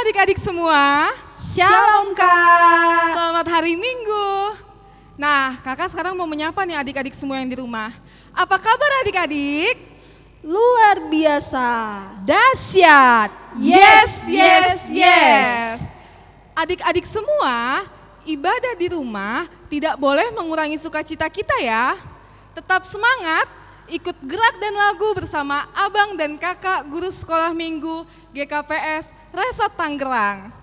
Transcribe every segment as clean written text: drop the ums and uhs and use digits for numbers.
adik-adik semua. Shalom Kak. Selamat hari Minggu. Nah, kakak sekarang mau menyapa nih adik-adik semua yang di rumah. Apa kabar adik-adik? Luar biasa. Dahsyat. Yes, yes, yes. Adik-adik semua, ibadah di rumah tidak boleh mengurangi sukacita kita ya. Tetap semangat, ikut gerak dan lagu bersama abang dan kakak guru sekolah minggu GKPS Resort Tangerang.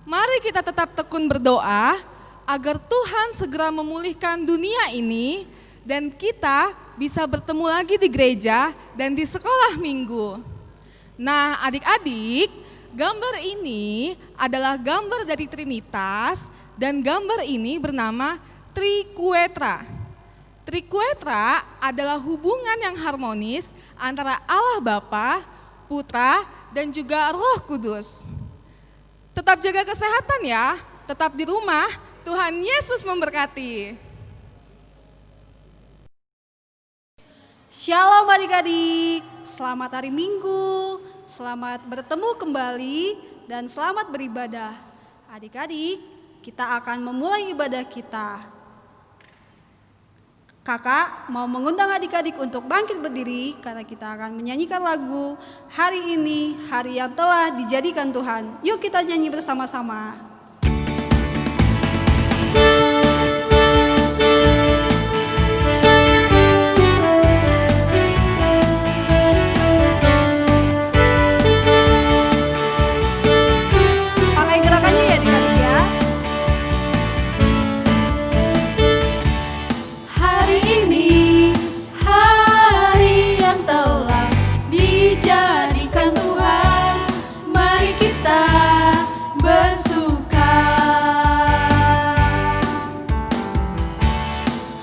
Mari kita tetap tekun berdoa agar Tuhan segera memulihkan dunia ini dan kita bisa bertemu lagi di gereja dan di sekolah minggu. Nah, adik-adik, gambar ini adalah gambar dari Trinitas dan gambar ini bernama Trikuetra. Trikuetra adalah hubungan yang harmonis antara Allah Bapa, Putra, dan juga Roh Kudus. Tetap jaga kesehatan ya, tetap di rumah, Tuhan Yesus memberkati. Shalom adik-adik, selamat hari Minggu, selamat bertemu kembali dan selamat beribadah. Adik-adik, kita akan memulai ibadah kita. Kakak mau mengundang adik-adik untuk bangkit berdiri karena kita akan menyanyikan lagu Hari Ini, Hari Yang Telah Dijadikan Tuhan. Yuk kita nyanyi bersama-sama. Pakai gerakannya ya adik-adik ya. Hari ini, hari yang telah dijadikan Tuhan, mari kita bersuka.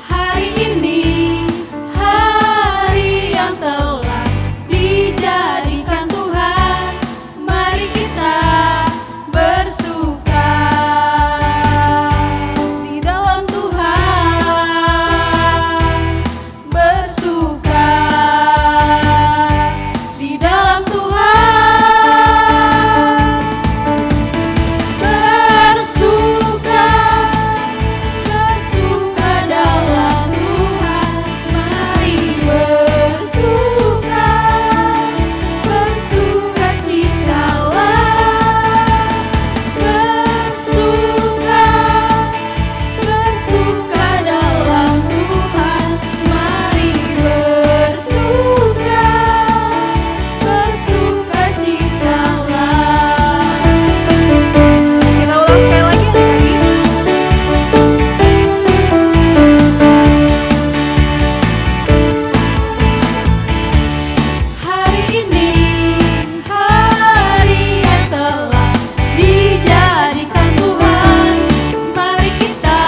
Hari ini, hari yang telah dijadikan Tuhan, mari kita bersuka di dalam Tuhan, bersuka di dalam Tuhan, bersuka, bersuka dalam Tuhan, mari bersuka, bersuka citalah, bersuka, bersuka dalam Tuhan, mari bersuka, bersuka citalah. Kita ulang sekali lagi adik-adik. Hari ini, hari yang telah dijadikan Tuhan, mari kita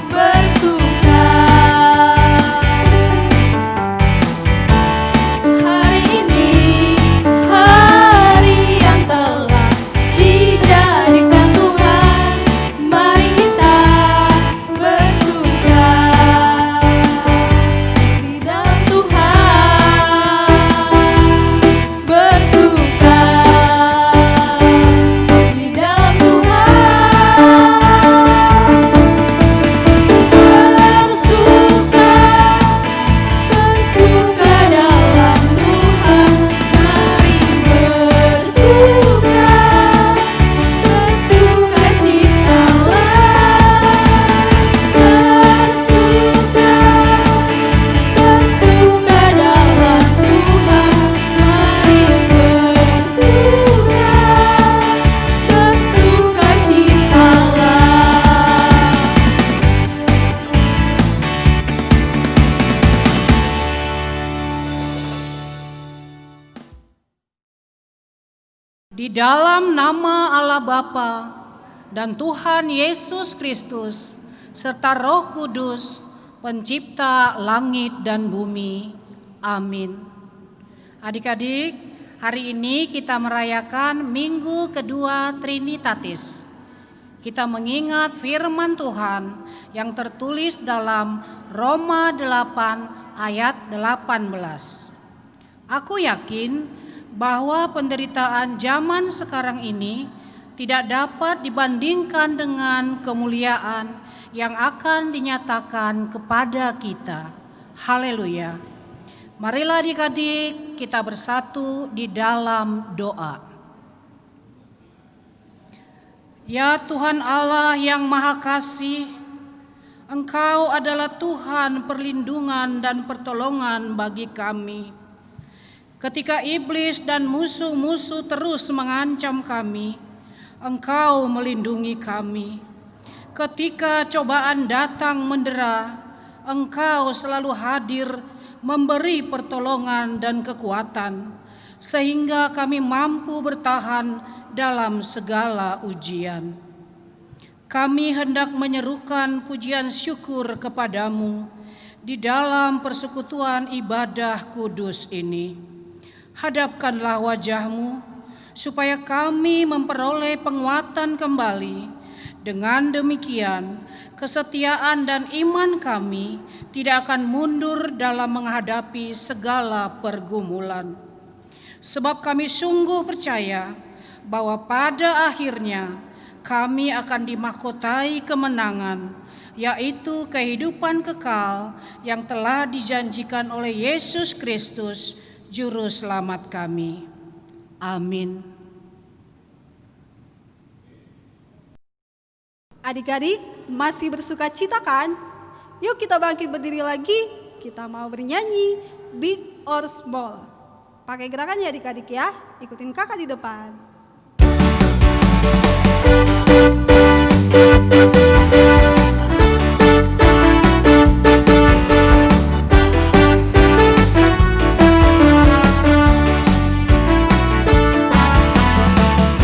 bersuka. Hari ini, hari yang telah dijadikan Tuhan, mari kita bersuka di dalam Tuhan, bersuka di dalam Tuhan, bersuka, bersuka dalam Tuhan, mari bersuka, bersuka citalah, bersuka, bersuka dalam Tuhan, mari bersuka, bersuka citalah. Di dalam nama Allah Bapa dan Tuhan Yesus Kristus serta Roh Kudus, pencipta langit dan bumi. Amin. Adik-adik, hari ini kita merayakan minggu kedua Trinitatis. Kita mengingat firman Tuhan yang tertulis dalam Roma 8 ayat 18. Aku yakin bahwa penderitaan zaman sekarang ini tidak dapat dibandingkan dengan kemuliaan yang akan dinyatakan kepada kita. Haleluya. Marilah adik-adik kita bersatu di dalam doa. Ya Tuhan Allah yang Maha Kasih, Engkau adalah Tuhan perlindungan dan pertolongan bagi kami. Ketika iblis dan musuh-musuh terus mengancam kami, Engkau melindungi kami. Ketika cobaan datang mendera, Engkau selalu hadir memberi pertolongan dan kekuatan, sehingga kami mampu bertahan dalam segala ujian. Kami hendak menyerukan pujian syukur kepadamu di dalam persekutuan ibadah kudus ini. Hadapkanlah wajah-Mu, supaya kami memperoleh penguatan kembali. Dengan demikian, kesetiaan dan iman kami tidak akan mundur dalam menghadapi segala pergumulan. Sebab kami sungguh percaya bahwa pada akhirnya kami akan dimahkotai kemenangan, yaitu kehidupan kekal yang telah dijanjikan oleh Yesus Kristus, Juru Selamat kami. Amin. Adik-adik masih bersuka cita kan? Yuk kita bangkit berdiri lagi, kita mau bernyanyi Big or Small. Pakai gerakannya adik-adik ya, ikutin kakak di depan.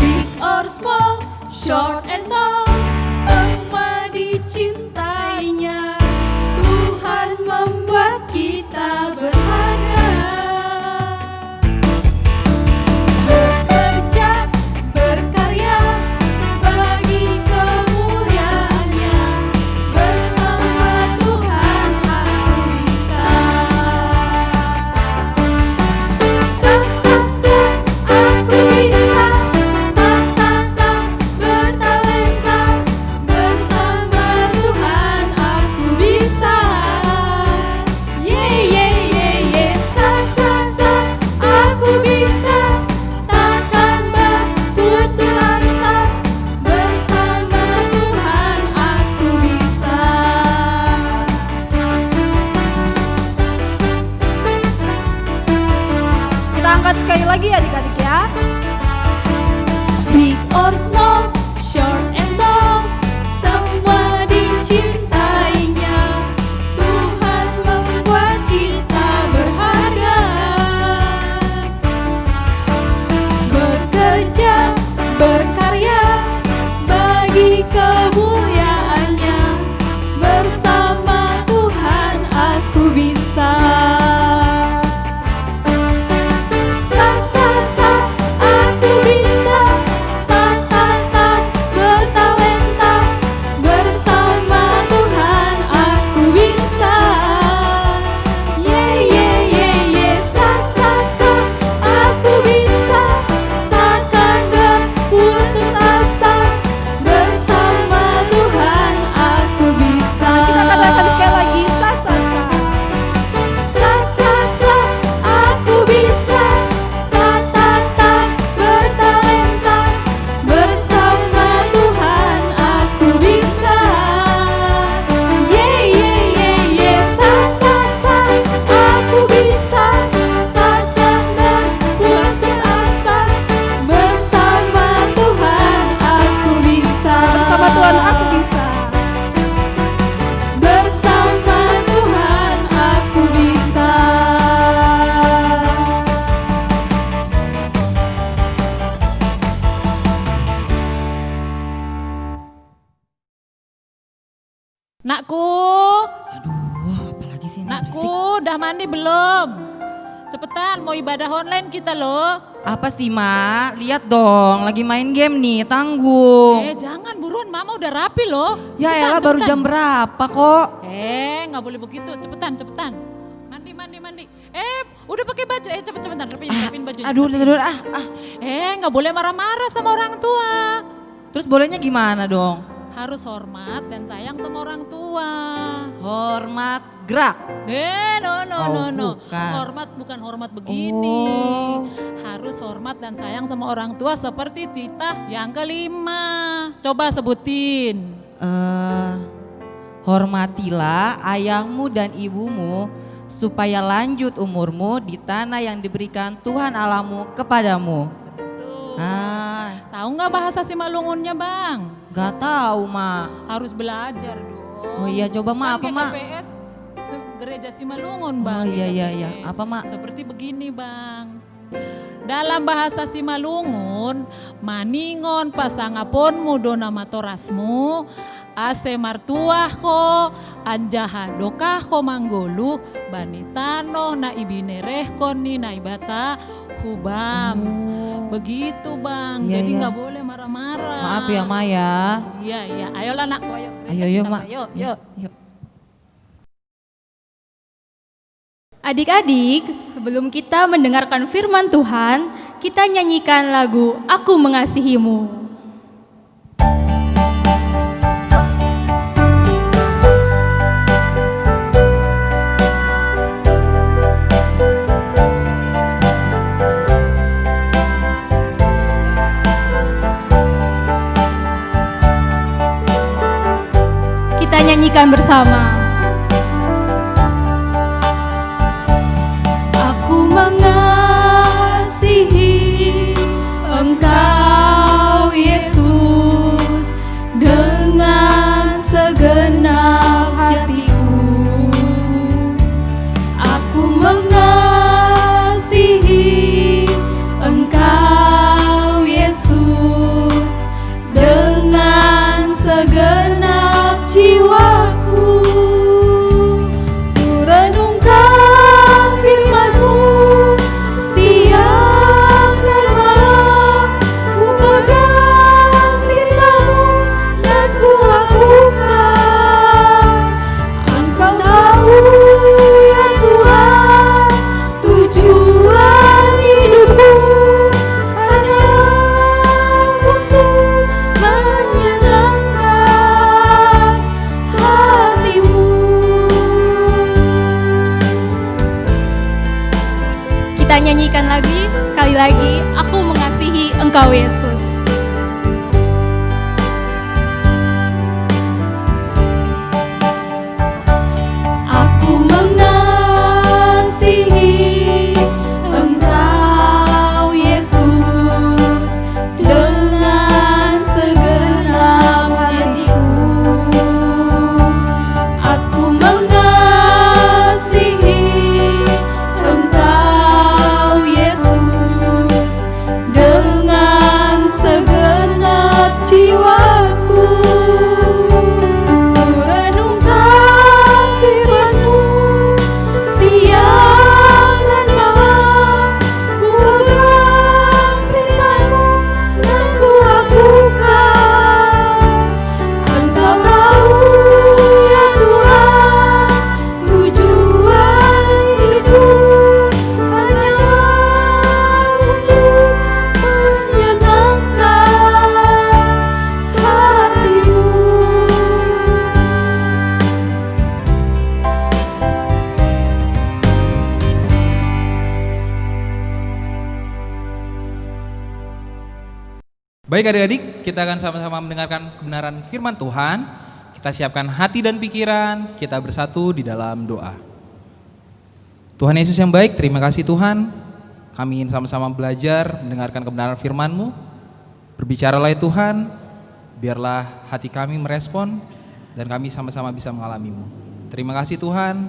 Big or small, short and tall, semua dicintainya. Tuhan membuat kita berharga. Bekerja, berkarya, bagi kemuliaannya. Bersama Tuhan aku bisa. Sa, sa, sa, aku bisa. Ta, ta, ta, bertalenta. Bersama Tuhan aku bisa. Ye, ye, ye, ye. Sa, sa, sa, aku bisa. Takkan berputus asa. Bersama Tuhan aku bisa. Kita angkat sekali lagi adik-adik ya. Big or small, short and tall, semua dicintainya. Tuhan membuat kita berharga. Bekerja, berkarya, bagi kemuliaannya. Bersama Tuhan aku bisa. Sa, sa, sa, aku bisa. Ta, ta, ta, bertalenta. Bersama Tuhan aku bisa. Ye, ye, ye, ye. Sa, sa, sa, aku bisa. Takkan berputus asa. Bersama Tuhan aku bisa. Kita katakan sekali lagi, sa, sa, sa. Sa, sa, sa, aku bisa. Ta, ta, ta, bertalenta. Bersama Tuhan aku bisa. Ye, ye, ye, ye. Sa, sa, sa, aku bisa. Takkan berputus asa. Bersama Tuhan aku bisa. Bersama Tuhan aku bisa. Bersama Tuhan aku bisa. Nakku, Aduh, apalagi sih ini berisik. nakku, udah mandi belum? Cepetan, mau ibadah online kita loh. Apa sih, Ma? Lihat dong, lagi main game nih, tanggung. Jangan buruan, Mama udah rapi loh. Ya Cepetan, elah, baru cepetan. jam berapa kok? Nggak boleh begitu, cepetan, cepetan. Mandi. Udah pakai baju, cepetan, rapin bajunya. Aduh, rapin. aduh, ah. Nggak boleh marah-marah sama orang tua. Terus bolehnya gimana dong? Harus hormat dan sayang sama orang tua. Hormat gerak. No. Bukan. Hormat bukan hormat begini. Oh. Harus hormat dan sayang sama orang tua seperti titah yang kelima. Coba sebutin. Hormatilah ayahmu dan ibumu supaya lanjut umurmu di tanah yang diberikan Tuhan Allahmu kepadamu. Tuh. Ah, Tahu nggak bahasa Simalungunnya, Bang? gak tahu, Mak. Harus belajar dong. Oh iya, coba, Mak, apa, Mak? GKPS Gereja Simalungun, Bang. Oh iya. GKPS. Apa, Mak? Seperti begini, Bang. Dalam bahasa Simalungun, maningon pasangaponmu dona matorasmu, ase martuah ko, anjaha dokah ko manggolu, banitano na ibinereh ni na ibata hubam. Begitu, Bang. Iya, Jadi iya. nggak boleh marah-marah. Maaf ya, Ma ya. Iya. Ayolah anakku, ayo. Ayo, Kita, Mak. Yuk. Yuk. Adik-adik, sebelum kita mendengarkan firman Tuhan, kita nyanyikan lagu Aku Mengasihimu. Kita nyanyikan bersama. Aku mengasihi Engkau Yesus dengan segenap hatiku. Aku mengasihi Engkau Yesus dengan segenap jiwaku. Ku renungkan firman-Mu siang dan malam, ku pegang perintah-Mu dan ku lakukan. Engkau tahu ya Tuhan, tujuan hidupku hanyalah untuk menyenangkan hati-Mu. Kita nyanyikan lagi, sekali lagi, Aku Mengasihi Engkau Yesus. Aku mengasihi Engkau Yesus dengan segenap hatiku. Aku mengasihi Engkau Yesus dengan segenap jiwaku. Ku renungkan firman-Mu siang dan malam, ku pegang perintah-Mu dan ku lakukan. Engkau tahu ya Tuhan, tujuan hidupku hanyalah untuk menyenangkan hati-Mu. Baik adik-adik, kita akan sama-sama mendengarkan kebenaran firman Tuhan. Kita siapkan hati dan pikiran, kita bersatu di dalam doa. Tuhan Yesus yang baik, terima kasih Tuhan. Kami ingin sama-sama belajar mendengarkan kebenaran firman-Mu. Berbicaralah ya Tuhan, biarlah hati kami merespon dan kami sama-sama bisa mengalami-Mu. Terima kasih Tuhan,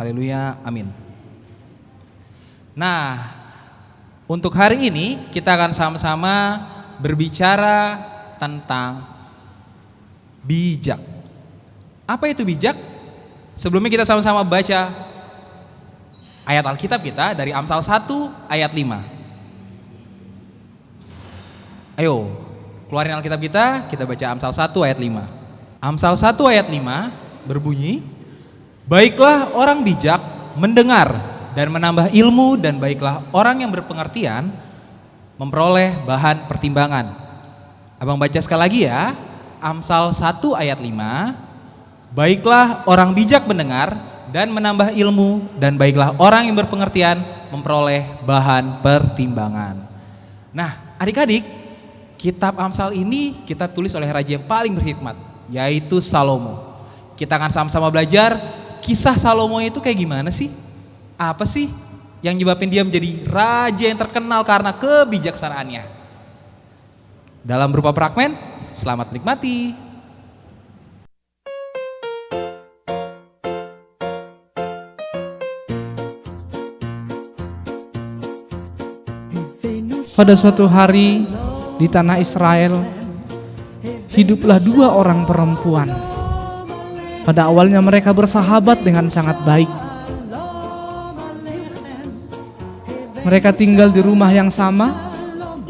haleluya, amin. Nah, untuk hari ini kita akan sama-sama berbicara tentang bijak. Apa itu bijak? Sebelumnya kita sama-sama baca ayat Alkitab kita dari Amsal 1 ayat 5. Ayo, keluarin Alkitab kita baca Amsal 1 ayat 5. Amsal 1 ayat 5 berbunyi, baiklah orang bijak mendengar dan menambah ilmu, dan baiklah orang yang berpengertian memperoleh bahan pertimbangan. Abang baca sekali lagi ya. Amsal 1 ayat 5. Baiklah orang bijak mendengar dan menambah ilmu, dan baiklah orang yang berpengertian memperoleh bahan pertimbangan. Nah, adik-adik, kitab Amsal ini kitab tulis oleh raja yang paling berhikmat, yaitu Salomo. Kita akan sama-sama belajar kisah Salomo itu kayak gimana sih? Apa sih yang nyebabin dia menjadi raja yang terkenal karena kebijaksanaannya? Dalam berupa fragmen, selamat menikmati. Pada suatu hari di tanah Israel, hiduplah dua orang perempuan. Pada awalnya mereka bersahabat dengan sangat baik. Mereka tinggal di rumah yang sama.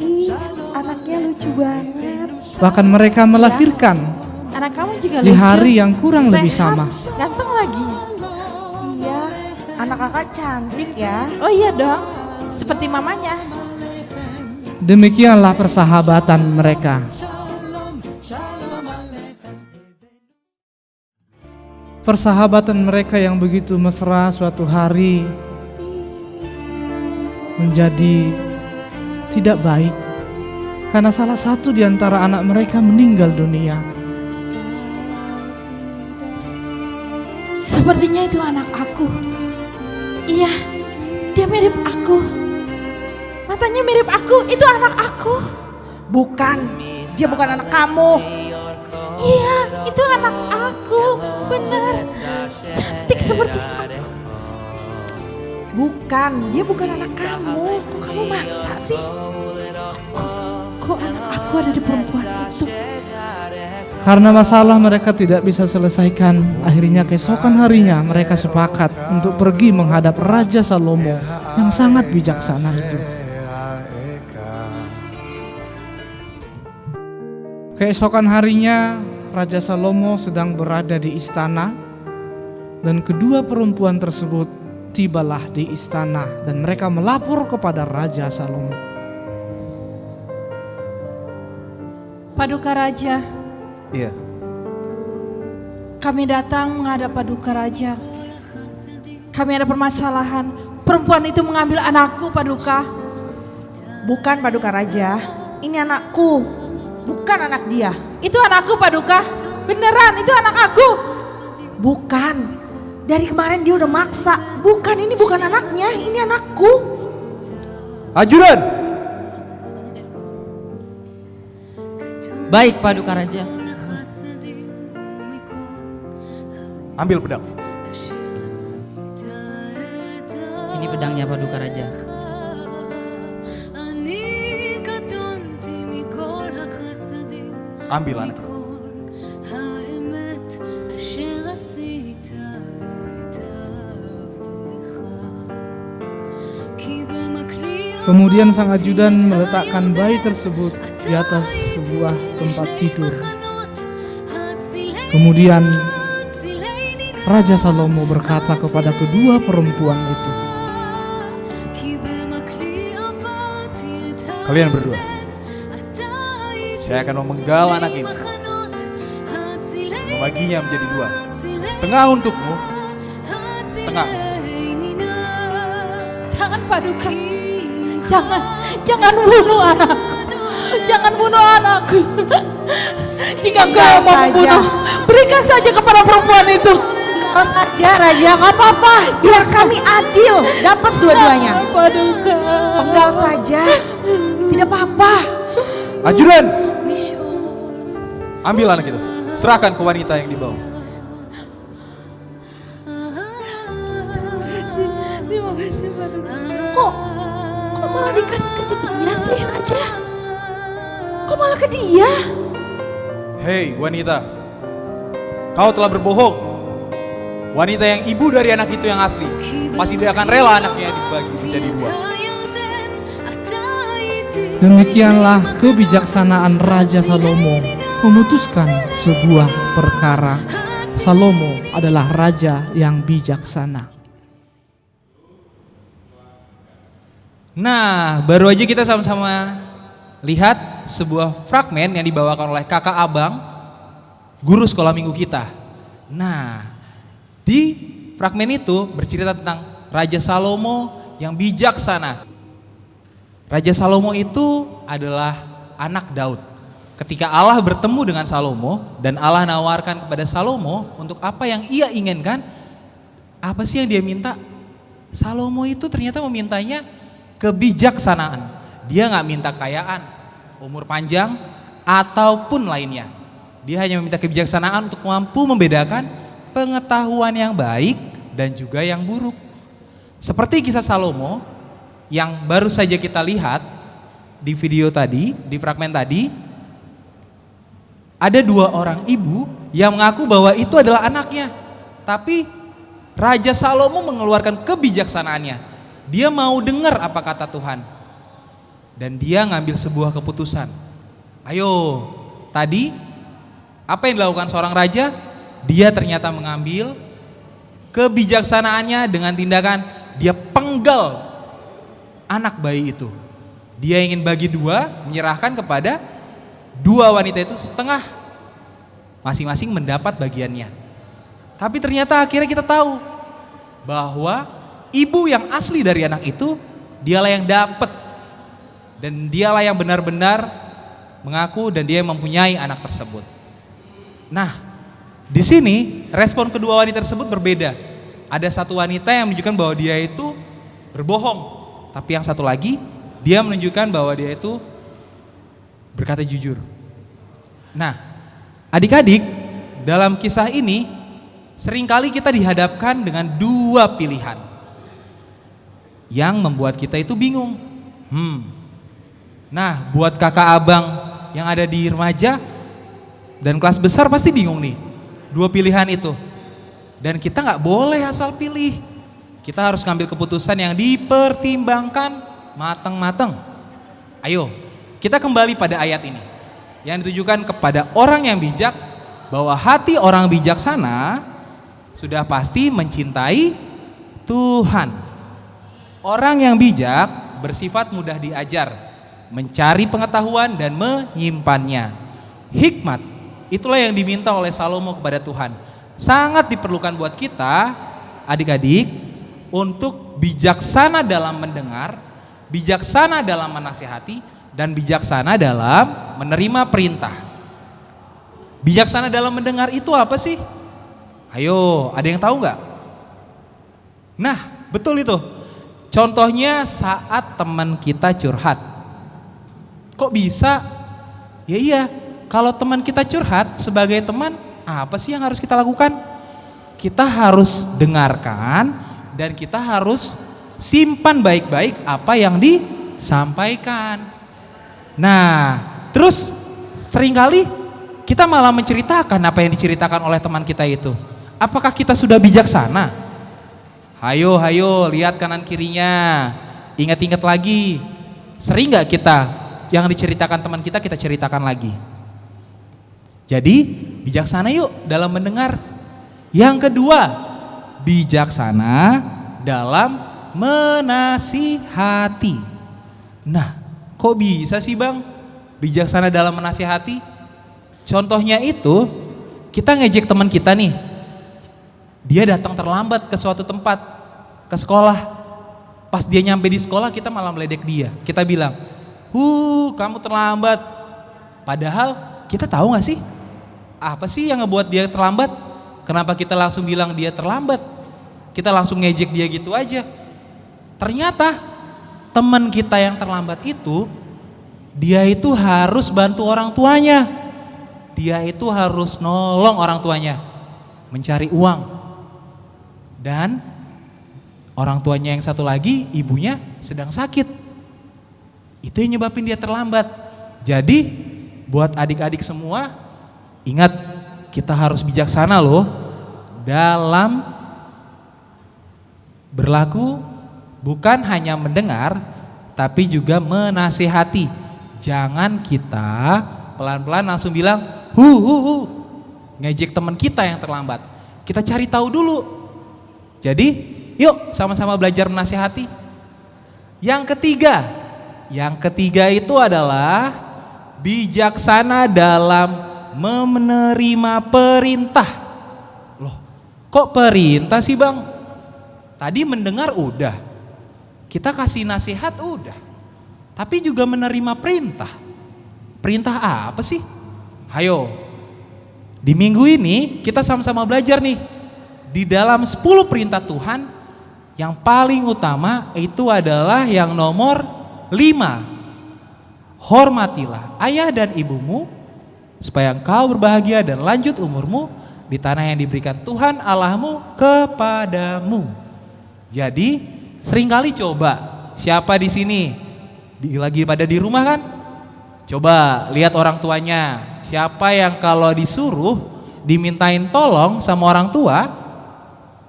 Ih, anaknya lucu banget. Bahkan mereka melahirkan Anak kamu juga di lucu. hari yang kurang lebih Sehat, sama. Ganteng lagi. Iya, anak kakak cantik ya. Oh iya dong, seperti mamanya. Demikianlah persahabatan mereka. Persahabatan mereka yang begitu mesra suatu hari menjadi tidak baik karena salah satu di antara anak mereka meninggal dunia. Sepertinya itu anak aku. Iya, dia mirip aku. Matanya mirip aku, itu anak aku. Bukan, dia bukan anak kamu. Iya, itu anak aku, benar. Cantik seperti aku. Bukan, dia bukan anak kamu. Kok kamu maksa sih? Kok anak aku ada di perempuan itu? Karena masalah mereka tidak bisa selesaikan, akhirnya keesokan harinya mereka sepakat untuk pergi menghadap Raja Salomo yang sangat bijaksana itu. Keesokan harinya Raja Salomo sedang berada di istana, dan kedua perempuan tersebut tibalah di istana dan mereka melapor kepada Raja Salomo. Paduka Raja, Iya. kami datang menghadap Paduka Raja. Kami ada permasalahan. Perempuan itu mengambil anakku, Paduka. Bukan, Paduka Raja. Ini anakku. Bukan anak dia. Itu anakku, Paduka. Beneran, itu anak aku. Bukan. Dari kemarin dia udah maksa. Bukan, ini bukan anaknya. Ini anakku. Ajudan. Baik, Paduka Raja. Ambil pedang. Ini pedangnya, Paduka Raja. Ambil anak itu. Kemudian sang ajudan meletakkan bayi tersebut di atas sebuah tempat tidur. Kemudian Raja Salomo berkata kepada kedua perempuan itu, Kalian berdua, saya akan memenggal anak ini, membaginya menjadi dua, setengah untukmu, setengah. Jangan, Paduka. Jangan bunuh anakku. Jangan bunuh anakku. Jika kau mau membunuh, berikan saja kepada perempuan itu. Kau saja, Raja, nggak apa-apa. Biar kami adil, dapat dua-duanya. Paduka. Penggal saja, tidak apa-apa. Ajudan, ambil anak itu, serahkan ke wanita yang dibawa. Terima kasih, Paduka. Kok malah dikasih ke dia sih, Raja? Kok malah ke dia? Hei wanita, kau telah berbohong. Wanita yang ibu dari anak itu yang asli, pasti dia akan rela anaknya dibagi menjadi dua. demikianlah kebijaksanaan Raja Salomo memutuskan sebuah perkara. Salomo adalah raja yang bijaksana. Nah, baru aja kita sama-sama lihat sebuah fragmen yang dibawakan oleh kakak abang, guru sekolah minggu kita. Nah, di fragmen itu bercerita tentang Raja Salomo yang bijaksana. Raja Salomo itu adalah anak Daud. Ketika Allah bertemu dengan Salomo dan Allah nawarkan kepada Salomo untuk apa yang ia inginkan, apa sih yang dia minta? Salomo itu ternyata memintanya kebijaksanaan. Dia nggak minta kekayaan, umur panjang, ataupun lainnya. Dia hanya meminta kebijaksanaan untuk mampu membedakan pengetahuan yang baik dan juga yang buruk. Seperti kisah Salomo yang baru saja kita lihat di video tadi, di fragmen tadi, ada 2 orang ibu yang mengaku bahwa itu adalah anaknya. Tapi Raja Salomo mengeluarkan kebijaksanaannya. Dia mau dengar apa kata Tuhan. Dan dia ngambil sebuah keputusan. Ayo, tadi apa yang dilakukan seorang raja? Dia ternyata mengambil kebijaksanaannya dengan tindakan dia penggal anak bayi itu. Dia ingin bagi 2, menyerahkan kepada 2 wanita itu setengah. Masing-masing mendapat bagiannya. Tapi ternyata akhirnya kita tahu bahwa ibu yang asli dari anak itu dialah yang dapat. Dan dialah yang benar-benar mengaku dan dia mempunyai anak tersebut. Nah, di sini respon kedua wanita tersebut berbeda. Ada satu wanita yang menunjukkan bahwa dia itu berbohong, tapi yang satu lagi dia menunjukkan bahwa dia itu berkata jujur. Nah, adik-adik, dalam kisah ini seringkali kita dihadapkan dengan 2 pilihan yang membuat kita itu bingung. Nah, buat kakak abang yang ada di remaja dan kelas besar pasti bingung nih, 2 pilihan itu. Dan kita nggak boleh asal pilih. Kita harus ngambil keputusan yang dipertimbangkan matang-matang. Ayo, kita kembali pada ayat ini yang ditujukan kepada orang yang bijak, bahwa hati orang bijaksana sudah pasti mencintai Tuhan. Orang yang bijak bersifat mudah diajar, mencari pengetahuan dan menyimpannya. Hikmat, itulah yang diminta oleh Salomo kepada Tuhan. Sangat diperlukan buat kita, adik-adik, untuk bijaksana dalam mendengar, bijaksana dalam menasihati, dan bijaksana dalam menerima perintah. Bijaksana dalam mendengar itu apa sih? Ayo, ada yang tahu nggak? Nah, betul itu. Contohnya saat teman kita curhat. Kok bisa? Ya iya, kalau teman kita curhat, sebagai teman, apa sih yang harus kita lakukan? Kita harus dengarkan dan kita harus simpan baik-baik apa yang disampaikan. Nah, terus seringkali kita malah menceritakan apa yang diceritakan oleh teman kita itu. Apakah kita sudah bijaksana? Hayo, lihat kanan kirinya. Ingat-ingat lagi. Sering gak kita yang diceritakan teman kita ceritakan lagi? Jadi bijaksana yuk dalam mendengar. Yang kedua, bijaksana dalam menasihati. Nah, kok bisa sih Bang bijaksana dalam menasihati? Contohnya itu, kita ngejek teman kita nih. Dia datang terlambat ke suatu tempat, ke sekolah. Pas dia nyampe di sekolah, kita malah meledek dia. Kita bilang, kamu terlambat. Padahal kita tahu gak sih, apa sih yang ngebuat dia terlambat? Kenapa kita langsung bilang dia terlambat? Kita langsung ngejek dia gitu aja. Ternyata teman kita yang terlambat itu, dia itu harus bantu orang tuanya. Dia itu harus nolong orang tuanya mencari uang. Dan orang tuanya yang satu lagi, ibunya sedang sakit. Itu yang nyebabin dia terlambat. Jadi buat adik-adik semua, ingat, kita harus bijaksana loh dalam berlaku, bukan hanya mendengar tapi juga menasihati. Jangan kita pelan-pelan langsung bilang ngejek teman kita yang terlambat. Kita cari tahu dulu. Jadi yuk sama-sama belajar menasihati. Yang ketiga, Yang ketiga itu adalah bijaksana dalam menerima perintah. Loh, kok perintah sih Bang? Tadi mendengar udah, kita kasih nasihat udah, tapi juga menerima perintah. Perintah apa sih? Hayo, di minggu ini kita sama-sama belajar nih. Di dalam 10 perintah Tuhan, yang paling utama itu adalah yang nomor 5. Hormatilah ayah dan ibumu supaya engkau berbahagia dan lanjut umurmu di tanah yang diberikan Tuhan Allahmu kepadamu. Jadi seringkali coba, siapa di sini lagi pada di rumah kan? Coba lihat orang tuanya, siapa yang kalau disuruh dimintain tolong sama orang tua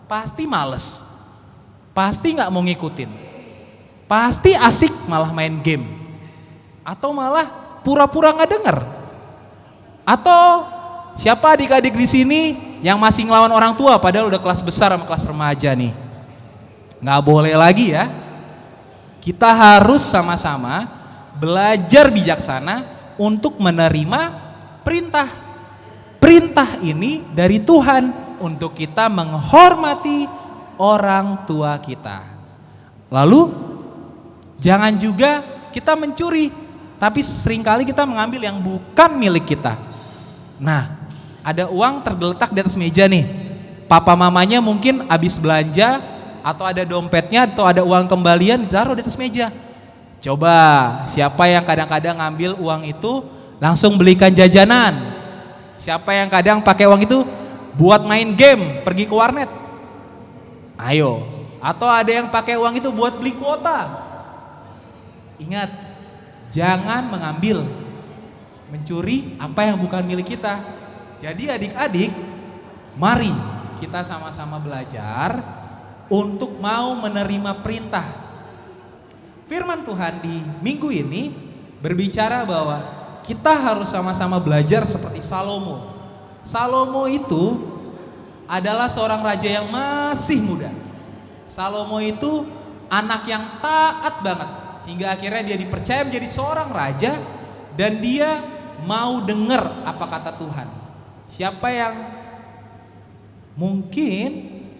pasti males, pasti nggak mau ngikutin, pasti asik malah main game, atau malah pura-pura nggak denger. Atau siapa adik-adik di sini yang masih ngelawan orang tua padahal udah kelas besar sama kelas remaja nih? Nggak boleh lagi ya. Kita harus sama-sama belajar bijaksana untuk menerima perintah. Perintah ini dari Tuhan untuk kita menghormati orang tua kita. Lalu jangan juga kita mencuri, tapi seringkali kita mengambil yang bukan milik kita. Nah, ada uang tergeletak di atas meja nih. Papa mamanya mungkin habis belanja, atau ada dompetnya, atau ada uang kembalian ditaruh di atas meja. Coba siapa yang kadang-kadang ngambil uang itu langsung belikan jajanan? Siapa yang kadang pakai uang itu buat main game, pergi ke warnet? Ayo. Atau ada yang pakai uang itu buat beli kuota? Ingat, jangan mengambil, mencuri apa yang bukan milik kita. Jadi adik-adik, mari kita sama-sama belajar untuk mau menerima perintah. Firman Tuhan di minggu ini berbicara bahwa kita harus sama-sama belajar seperti Salomo. Salomo itu adalah seorang raja yang masih muda. Salomo itu anak yang taat banget, hingga akhirnya dia dipercaya menjadi seorang raja dan dia mau dengar apa kata Tuhan. Siapa yang mungkin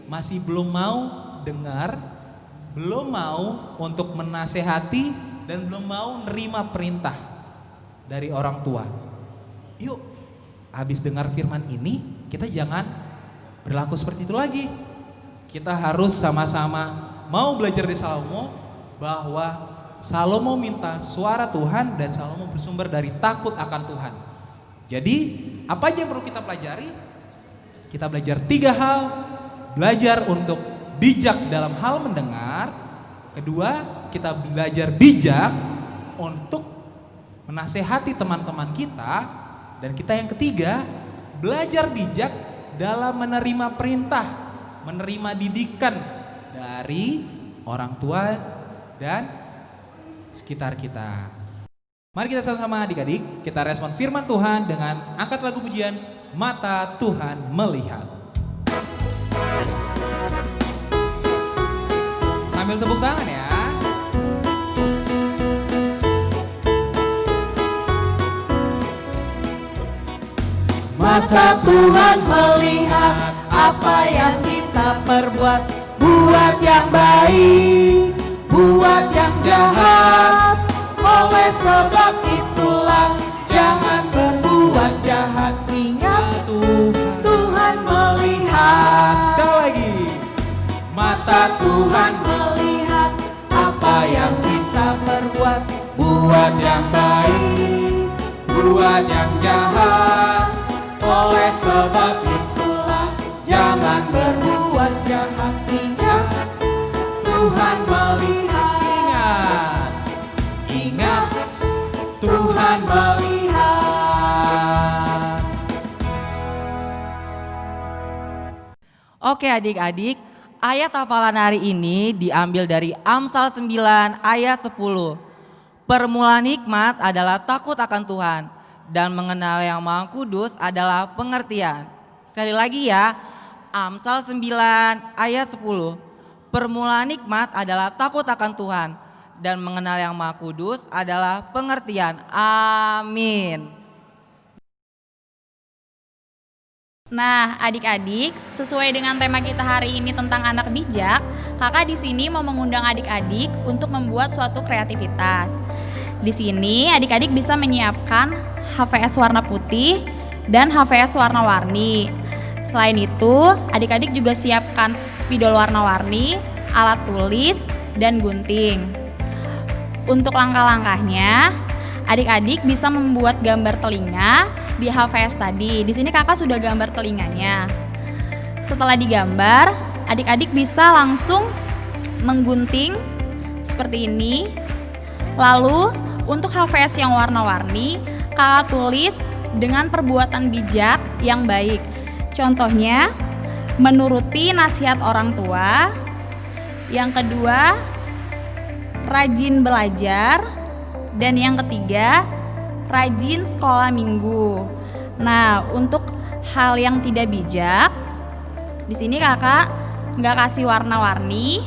masih belum mau dengar, belum mau untuk menasehati, dan belum mau nerima perintah dari orang tua? Yuk, habis dengar firman ini, kita jangan berlaku seperti itu lagi. Kita harus sama-sama mau belajar dari Salomo, bahwa Salomo minta suara Tuhan dan Salomo bersumber dari takut akan Tuhan. Jadi apa aja yang perlu kita pelajari? Kita belajar 3 hal. Belajar untuk bijak dalam hal mendengar. Kedua, kita belajar bijak untuk menasehati teman-teman kita. Dan kita yang ketiga, belajar bijak dalam menerima perintah, menerima didikan dari orang tua dan sekitar kita. Mari kita sama-sama adik-adik, kita respon firman Tuhan dengan angkat lagu pujian Mata Tuhan Melihat. Sambil tepuk tangan ya. Mata Tuhan melihat apa yang kita perbuat, buat yang baik, buat yang jahat. Oleh sebab itulah jangan berbuat jahat. Ingat Tuhan melihat. Sekali lagi. Mata Tuhan melihat apa yang kita perbuat, buat yang baik, buat yang jahat. Oleh sebab itulah jangan berbuat jahat. Ingat Tuhan melihat. Ingat Tuhan melihat. Oke adik-adik, ayat hafalan hari ini diambil dari Amsal 9 ayat 10. Permulaan hikmat adalah takut akan Tuhan, dan mengenal yang Maha Kudus adalah pengertian. Sekali lagi ya, Amsal 9 ayat 10. Permulaan hikmat adalah takut akan Tuhan, dan mengenal Yang Maha Kudus adalah pengertian. Amin. Nah, adik-adik, sesuai dengan tema kita hari ini tentang anak bijak, kakak di sini mau mengundang adik-adik untuk membuat suatu kreativitas. Di sini adik-adik bisa menyiapkan HVS warna putih dan HVS warna-warni. Selain itu, adik-adik juga siapkan spidol warna-warni, alat tulis, dan gunting. Untuk langkah-langkahnya, adik-adik bisa membuat gambar telinga di HVS tadi. Di sini kakak sudah gambar telinganya. Setelah digambar, adik-adik bisa langsung menggunting seperti ini. Lalu untuk HVS yang warna-warni, kakak tulis dengan perbuatan bijak yang baik. Contohnya, menuruti nasihat orang tua. Yang kedua, rajin belajar. Dan yang ketiga, rajin sekolah minggu. Nah, untuk hal yang tidak bijak, di sini kakak nggak kasih warna-warni.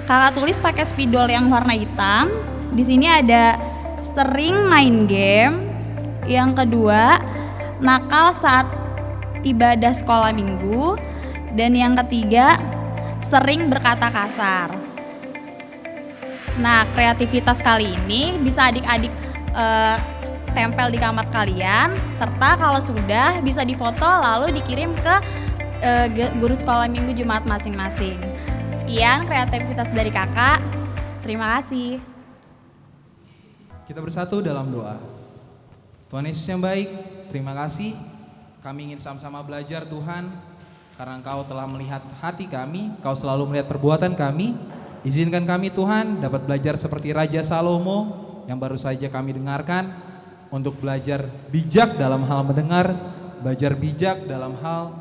Kakak tulis pakai spidol yang warna hitam. Di sini ada sering main game. Yang kedua, nakal saat ibadah sekolah minggu. Dan yang ketiga, sering berkata kasar. Nah, kreativitas kali ini bisa adik-adik tempel di kamar kalian, serta kalau sudah bisa difoto lalu dikirim ke guru sekolah minggu Jumat masing-masing. Sekian kreativitas dari kakak. Terima kasih. Kita bersatu dalam doa. Tuhan Yesus yang baik, terima kasih. Kami ingin sama-sama belajar Tuhan, karena Engkau telah melihat hati kami, Engkau selalu melihat perbuatan kami. Izinkan kami Tuhan dapat belajar seperti Raja Salomo yang baru saja kami dengarkan, untuk belajar bijak dalam hal mendengar, belajar bijak dalam hal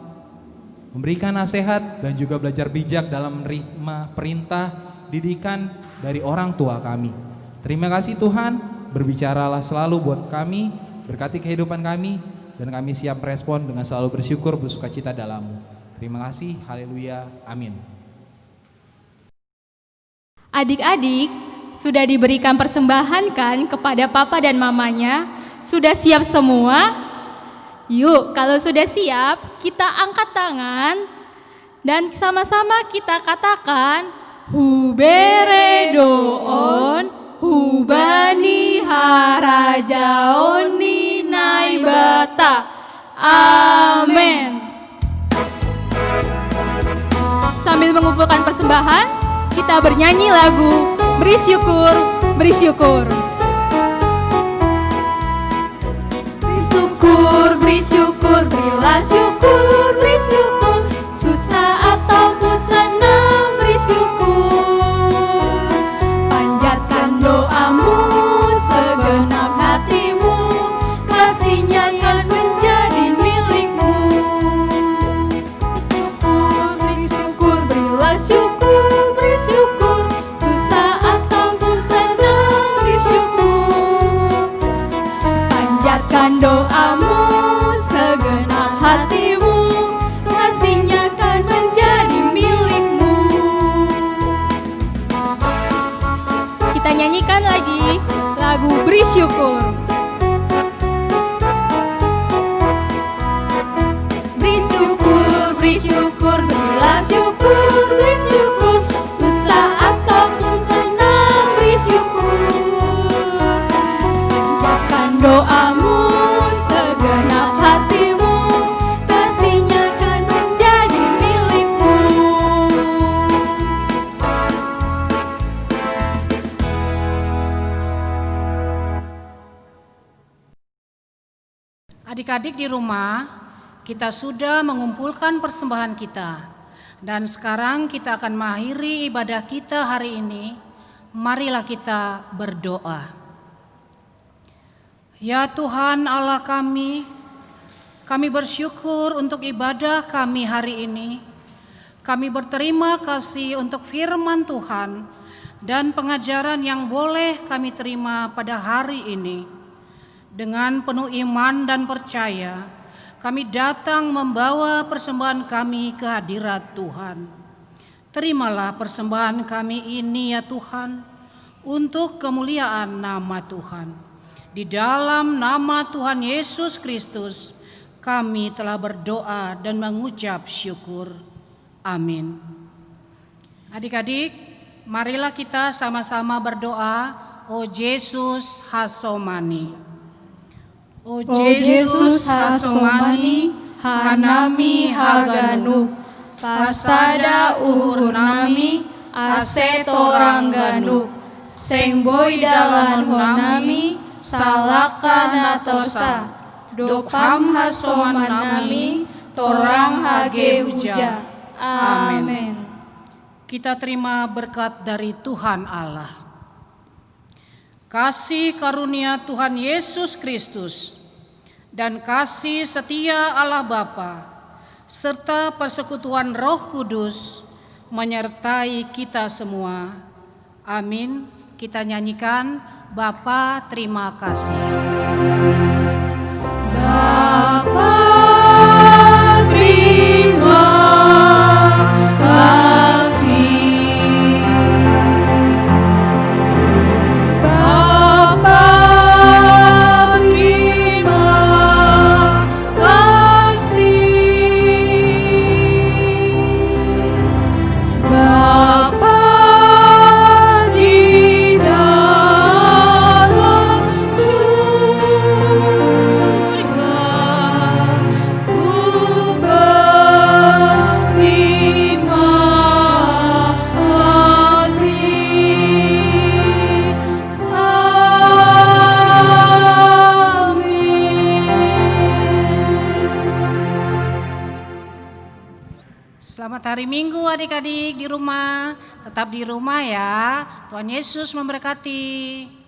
memberikan nasihat, dan juga belajar bijak dalam menerima perintah, didikan dari orang tua kami. Terima kasih Tuhan, berbicaralah selalu buat kami, berkati kehidupan kami, dan kami siap merespon dengan selalu bersyukur, bersukacita dalam-Mu. Terima kasih, haleluya, amin. Adik-adik, sudah diberikan persembahan kan kepada papa dan mamanya? Sudah siap semua? Yuk, kalau sudah siap, kita angkat tangan dan sama-sama kita katakan Huberedoon, Hubani Harajaoni Naibata. Amin. Sambil mengumpulkan persembahan, kita bernyanyi lagu Beri Syukur, Beri Syukur. Beri syukur, beri syukur, berilah syukur, beri syukur. Susah ataupun senang, beri syukur. Panjatkan doamu, segenap hatimu, kasihnya akan menjadi milikmu. Beri syukur, beri syukur, berilah syukur, beri syukur. Susah ataupun senang, beri syukur. Panjatkan doamu, segenap hatimu, kasihnya akan menjadi milikmu. Kita nyanyikan lagi lagu Beri Syukur. Beri syukur, beri syukur, berilah syukur, beri syukur. Susah ataupun senang, beri syukur. Panjatkan doamu, segenap hatimu, kasihnya akan menjadi milikmu. Adik-adik di rumah, kita sudah mengumpulkan persembahan kita. Dan sekarang kita akan mengakhiri ibadah kita hari ini. Marilah kita berdoa. Ya Tuhan Allah kami bersyukur untuk ibadah kami hari ini. Kami berterima kasih untuk firman Tuhan dan pengajaran yang boleh kami terima pada hari ini. Dengan penuh iman dan percaya, kami datang membawa persembahan kami ke hadirat Tuhan. Terimalah persembahan kami ini ya Tuhan, untuk kemuliaan nama Tuhan. Di dalam nama Tuhan Yesus Kristus, kami telah berdoa dan mengucap syukur. Amin. Adik-adik, marilah kita sama-sama berdoa, O Yesus Hasomani. O Yesus Hasomani, hanami haganu, pasada uhurnami, asetorangganu, sengboy dalan honami, salaka natosa, dopam hasomanami, torang hage huja. Amin. Kita terima berkat dari Tuhan Allah. Kasih karunia Tuhan Yesus Kristus dan kasih setia Allah Bapa serta persekutuan Roh Kudus menyertai kita semua. Amin. Kita nyanyikan Bapa terima kasih. Bapa terima kasih. Bapa terima kasih. Bapa di dalam surga, ku berterima kasih. Selamat hari Minggu adik-adik di rumah. Tetap di rumah ya. Tuhan Yesus memberkati.